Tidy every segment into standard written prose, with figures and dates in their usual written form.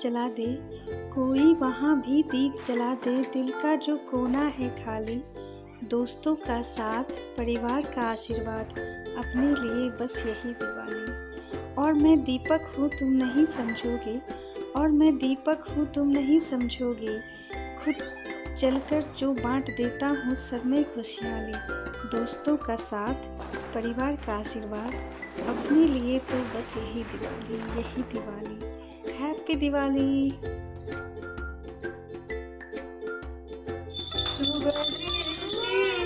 जला दे, कोई वहाँ भी दीप जला दे, दिल का जो कोना है खाली, दोस्तों का साथ, परिवार का आशीर्वाद, अपने लिए बस यही दिवाली। और मैं दीपक हूँ तुम नहीं समझोगे, और मैं दीपक हूँ तुम नहीं समझोगे, खुद जलकर जो बांट देता हूँ सब में खुशहाली, दोस्तों का साथ, परिवार का आशीर्वाद, अपने लिए तो बस यही दिवाली, यही दिवाली। हैप्पी दिवाली।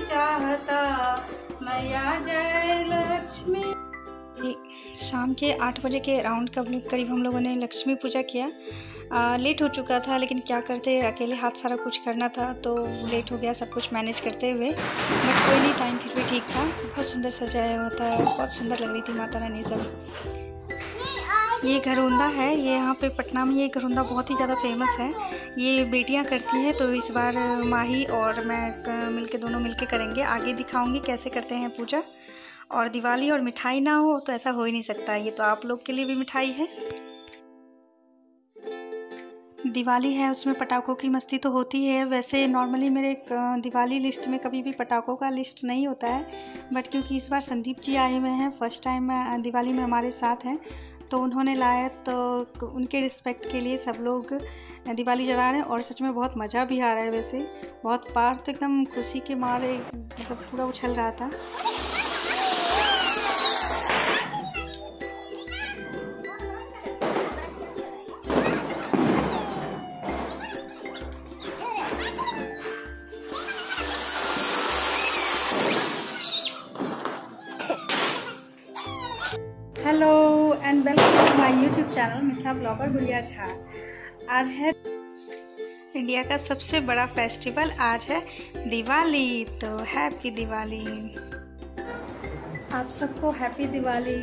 चाहता मैया जय लक्ष्मी। शाम के 8 बजे के अराउंड करीब हम लोगों ने लक्ष्मी पूजा किया। लेट हो चुका था, लेकिन क्या करते, अकेले हाथ सारा कुछ करना था तो लेट हो गया सब कुछ मैनेज करते हुए, बट कोई नहीं, टाइम फिर भी ठीक था। बहुत सुंदर सजाया हुआ था, बहुत सुंदर लग रही थी माता रानी सब। ये घरोंदा है, ये यहाँ पे पटना में ये घरोंदा बहुत ही ज़्यादा फेमस है। ये बेटियाँ करती हैं, तो इस बार माही और मैं दोनों मिलके करेंगे। आगे दिखाऊंगी कैसे करते हैं पूजा। और दिवाली और मिठाई ना हो तो ऐसा हो ही नहीं सकता। ये तो आप लोग के लिए भी मिठाई है। दिवाली है, उसमें पटाखों की मस्ती तो होती है। वैसे नॉर्मली मेरे दिवाली लिस्ट में कभी भी पटाखों का लिस्ट नहीं होता है, बट क्योंकि इस बार संदीप जी आए हुए हैं, फर्स्ट टाइम दिवाली में हमारे साथ हैं, तो उन्होंने लाया, तो उनके रिस्पेक्ट के लिए सब लोग दिवाली जला रहे हैं। और सच में बहुत मज़ा भी आ रहा है। वैसे बहुत बार तो एकदम खुशी के मारे मतलब पूरा उछल रहा था। Hello and welcome to my YouTube channel Mithila blogger Gudiya Jha. आज है इंडिया का सबसे बड़ा फेस्टिवल, आज है दिवाली। तो हैप्पी दिवाली आप सबको, हैप्पी दिवाली।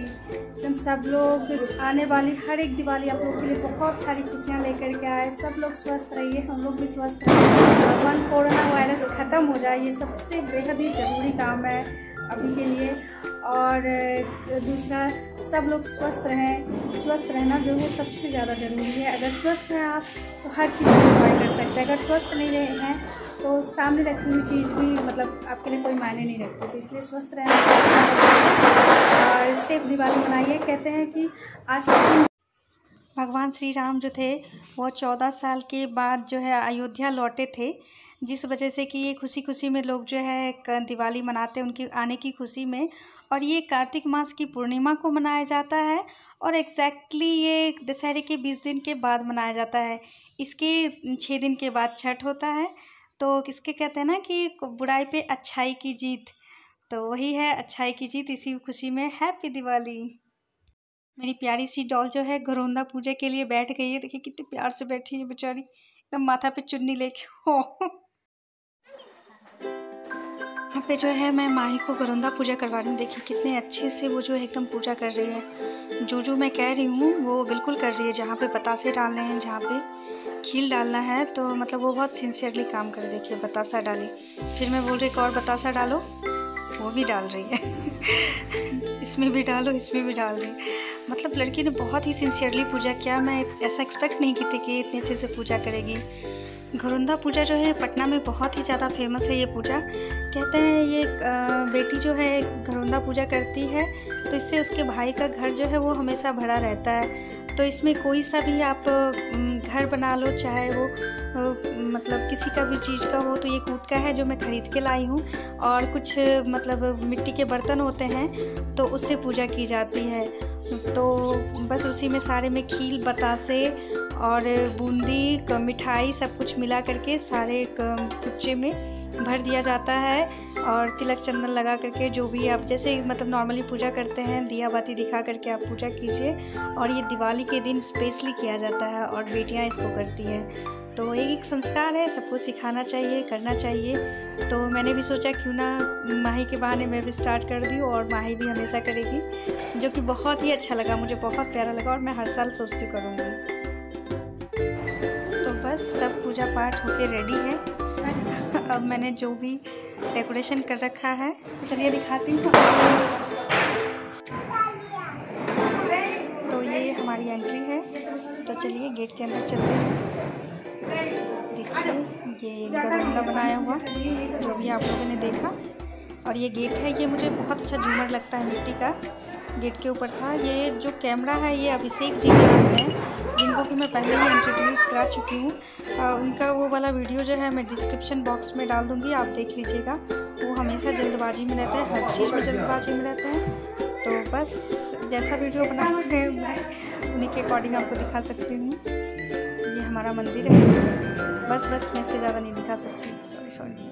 तुम सब लोग आने वाली हर एक दिवाली आप लोगों के लिए बहुत सारी खुशियाँ लेकर के आए। सब लोग स्वस्थ रहिए, हम लोग भी स्वस्थ रहिए, भगवान कोरोना वायरस ख़त्म हो जाए, ये सबसे बेहद ही ज़रूरी काम है अभी के लिए। और दूसरा, सब लोग स्वस्थ रहें। स्वस्थ रहना जो है सबसे ज़्यादा ज़रूरी है। अगर स्वस्थ हैं आप तो हर चीज़ को एंजॉय कर सकते हैं। अगर स्वस्थ नहीं रहे हैं तो सामने रखी हुई चीज़ भी मतलब आपके लिए कोई मायने नहीं रखती। तो इसलिए स्वस्थ रहना और सेफ दिवाली मनाइए। कहते हैं कि आज के दिन भगवान श्री राम जो थे वो 14 साल के बाद जो है अयोध्या लौटे थे, जिस वजह से कि ये खुशी खुशी में लोग जो है दिवाली मनाते हैं उनके आने की खुशी में। और ये कार्तिक मास की पूर्णिमा को मनाया जाता है, और एग्जैक्टली ये दशहरे के 20 दिन के बाद मनाया जाता है। इसके 6 दिन के बाद छठ होता है। तो किसके कहते हैं ना कि बुराई पे अच्छाई की जीत, तो वही है अच्छाई की जीत। इसी खुशी में हैप्पी दिवाली। मेरी प्यारी सी डॉल जो है घरोंदा पूजा के लिए बैठ गई है। देखिए कितने प्यार से बैठी है बेचारी, एकदम माथा पे चुन्नी लेके हो। यहाँ पे जो है मैं माही को घरोंदा पूजा करवा रही हूँ। देखिए कितने अच्छे से वो जो है एकदम पूजा कर रही है। जो मैं कह रही हूँ वो बिल्कुल कर रही है। जहाँ पे बतासे डालने हैं, जहाँ पे खील डालना है, तो मतलब वो बहुत सिंसियरली काम कर। देखिए बतासा डाली, फिर मैं बोल रही एक और बतासा डालो, वो भी डाल रही है। इसमें भी डालो, इसमें भी डाल रही। मतलब लड़की ने बहुत ही सिंसियरली पूजा किया। मैं ऐसा एक्सपेक्ट नहीं की थी कि इतने अच्छे से पूजा करेगी। घरोंदा पूजा जो है पटना में बहुत ही ज़्यादा फेमस है ये पूजा। कहते हैं ये बेटी जो है घरोंदा पूजा करती है तो इससे उसके भाई का घर जो है वो हमेशा भरा रहता है। तो इसमें कोई सा भी आप घर बना लो, चाहे वो मतलब किसी का भी चीज़ का हो। तो ये कूट का है जो मैं ख़रीद के लाई हूँ, और कुछ मतलब मिट्टी के बर्तन होते हैं तो उससे पूजा की जाती है। तो बस उसी में सारे में खील, बतासे और बूंदी, मिठाई सब कुछ मिला करके सारे कुच्चे में भर दिया जाता है। और तिलक चंदन लगा करके जो भी आप जैसे मतलब नॉर्मली पूजा करते हैं, दिया बाती दिखा करके आप पूजा कीजिए। और ये दिवाली के दिन स्पेशली किया जाता है और बेटियां इसको करती हैं। तो एक संस्कार है, सबको सिखाना चाहिए, करना चाहिए। तो मैंने भी सोचा क्यों ना माही के बहाने मैं भी स्टार्ट कर दी, और माही भी हमेशा करेगी, जो कि बहुत ही अच्छा लगा, मुझे बहुत प्यारा लगा और मैं हर साल सोचती करूँगी। तो बस सब पूजा पाठ होके रेडी है। अब मैंने जो भी डेकोरेशन कर रखा है, चलिए दिखाती हूँ। तो ये हमारी एंट्री है। तो चलिए गेट के अंदर चलते हैं। देखिए ये गरगुंडा बनाया हुआ जो भी आप लोगों ने देखा, और ये गेट है। ये मुझे बहुत अच्छा झूमर लगता है, मिट्टी का गेट के ऊपर था। ये जो कैमरा है ये अभिषेक जी के नाम है, जिनको कि मैं पहले ही इंट्रोड्यूस करा चुकी हूँ। उनका वो वाला वीडियो जो है मैं डिस्क्रिप्शन बॉक्स में डाल दूँगी, आप देख लीजिएगा। वो हमेशा जल्दबाजी में रहते हैं, हर चीज़ में जल्दबाजी में रहते हैं। तो बस जैसा वीडियो बनाऊँगी मैं उन्हीं के अकॉर्डिंग आपको दिखा सकती हूँ। ये हमारा मंदिर है, बस मैं इससे ज़्यादा नहीं दिखा सकती, सॉरी।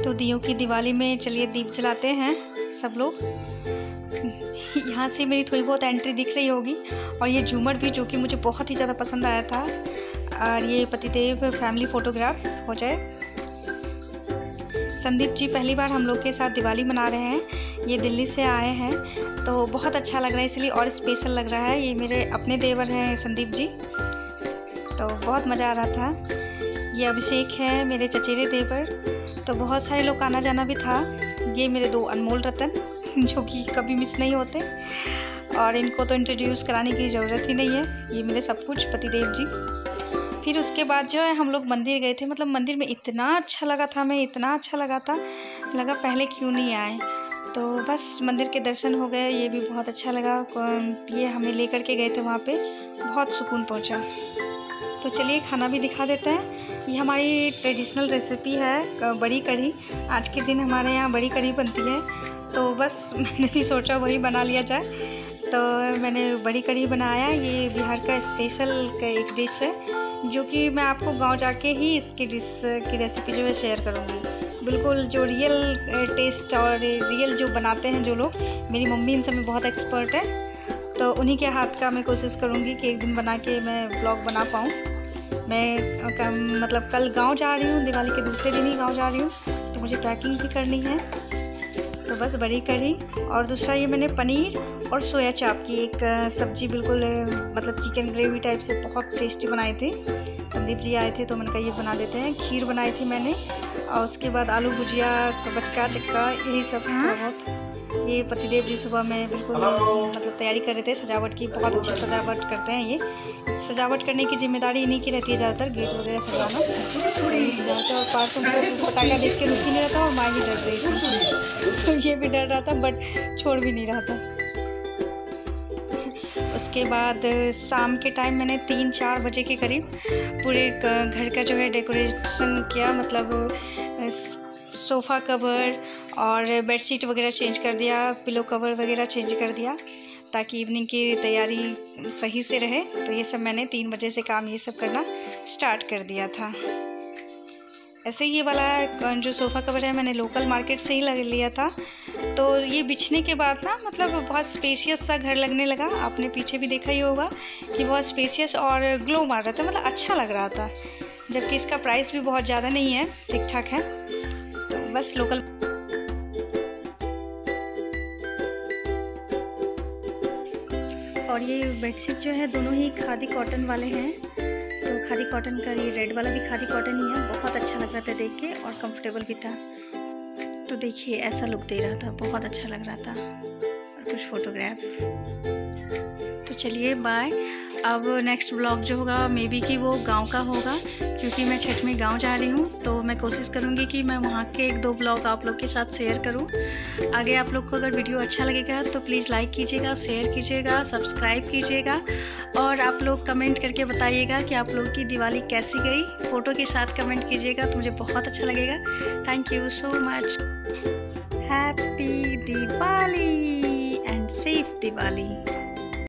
तो दियों की दिवाली में चलिए दीप जलाते हैं सब लोग। यहाँ से मेरी थोड़ी बहुत एंट्री दिख रही होगी। और ये झूमर भी, जो कि मुझे बहुत ही ज़्यादा पसंद आया था। और ये पतिदेव फैमिली फ़ोटोग्राफ हो जाए। संदीप जी पहली बार हम लोग के साथ दिवाली मना रहे हैं। ये दिल्ली से आए हैं, तो बहुत अच्छा लग रहा है, इसलिए और स्पेशल लग रहा है। ये मेरे अपने देवर हैं संदीप जी, तो बहुत मज़ा आ रहा था। ये अभिषेक है मेरे चचेरे देवर। तो बहुत सारे लोग आना जाना भी था। ये मेरे 2 अनमोल रतन जो कि कभी मिस नहीं होते, और इनको तो इंट्रोड्यूस कराने की ज़रूरत ही नहीं है। ये मेरे सब कुछ पतिदेव जी। फिर उसके बाद जो है हम लोग मंदिर गए थे। मतलब मंदिर में इतना अच्छा लगा था, हमें इतना अच्छा लगा था, लगा पहले क्यों नहीं आए। तो बस मंदिर के दर्शन हो गए, ये भी बहुत अच्छा लगा। ये हमें लेकर के गए थे वहाँ पे, बहुत सुकून पहुँचा। तो चलिए खाना भी दिखा देते हैं। ये हमारी ट्रेडिशनल रेसिपी है बड़ी कढ़ी। आज के दिन हमारे यहाँ बड़ी कढ़ी बनती है, तो बस मैंने भी सोचा वही बना लिया जाए। तो मैंने बड़ी कढ़ी बनाया। ये बिहार का स्पेशल का एक डिश है, जो कि मैं आपको गांव जाके ही इसकी डिश की रेसिपी जो है शेयर करूँगी। बिल्कुल जो रियल टेस्ट और रियल जो बनाते हैं जो लोग, मेरी मम्मी इन सब में बहुत एक्सपर्ट है। तो उन्हीं के हाथ का मैं कोशिश करूँगी कि एक दिन बना के मैं ब्लॉग बना पाऊँ। मैं मतलब कल गांव जा रही हूँ, दिवाली के दूसरे दिन ही गांव जा रही हूँ, तो मुझे पैकिंग भी करनी है। तो बस बड़ी कढ़ी, और दूसरा ये मैंने पनीर और सोया चाप की एक सब्ज़ी, बिल्कुल मतलब चिकन ग्रेवी टाइप से बहुत टेस्टी बनाई थी। संदीप जी आए थे तो मैंने कहा ये बना देते हैं। खीर बनाई थी मैंने, और उसके बाद आलू भुजिया, बचका चक्का, यही सब थोड़ा बहुत। ये पतिदेव जी सुबह में बिल्कुल मतलब तैयारी कर रहे थे सजावट की। बहुत अच्छी सजावट करते हैं ये। सजावट करने की जिम्मेदारी इन्हीं की रहती है ज़्यादातर, गेट वगैरह सजाना। और पार्कों में पटाखा देख के रुक ही नहीं रहा था, और माँ भी डर रही थी। तो ये भी डर रहा था, बट छोड़ भी नहीं रहा था। उसके बाद शाम के टाइम मैंने 3-4 बजे के करीब पूरे घर का जो है डेकोरेशन किया। मतलब सोफ़ा कवर और बेडशीट वगैरह चेंज कर दिया, पिलो कवर वगैरह चेंज कर दिया, ताकि इवनिंग की तैयारी सही से रहे। तो ये सब मैंने 3 बजे से काम ये सब करना स्टार्ट कर दिया था। ऐसे ये वाला जो सोफ़ा कवर है मैंने लोकल मार्केट से ही लिया था। तो ये बिछने के बाद ना मतलब बहुत स्पेशियस सा घर लगने लगा। आपने पीछे भी देखा ही होगा कि बहुत स्पेशियस और ग्लो मार रहा था, मतलब अच्छा लग रहा था। जबकि इसका प्राइस भी बहुत ज़्यादा नहीं है, ठीक ठाक है। तो बस लोकल और ये बेडशीट जो है दोनों ही खादी कॉटन वाले हैं। तो खादी कॉटन का ये रेड वाला भी खादी कॉटन ही है। बहुत अच्छा लग रहा था देख के, और कंफर्टेबल भी था। तो देखिए ऐसा लुक दे रहा था, बहुत अच्छा लग रहा था। और कुछ फोटोग्राफ। तो चलिए बाय। अब नेक्स्ट ब्लॉग जो होगा मे बी कि वो गांव का होगा, क्योंकि मैं छठ में गांव जा रही हूँ। तो मैं कोशिश करूँगी कि मैं वहाँ के 1-2 ब्लॉग आप लोग के साथ शेयर करूँ। आगे आप लोग को अगर वीडियो अच्छा लगेगा तो प्लीज़ लाइक कीजिएगा, शेयर कीजिएगा, सब्सक्राइब कीजिएगा, और आप लोग कमेंट करके बताइएगा कि आप लोग की दिवाली कैसी गई। फ़ोटो के साथ कमेंट कीजिएगा तो मुझे बहुत अच्छा लगेगा। Thank you so much. Happy Diwali and safe Diwali.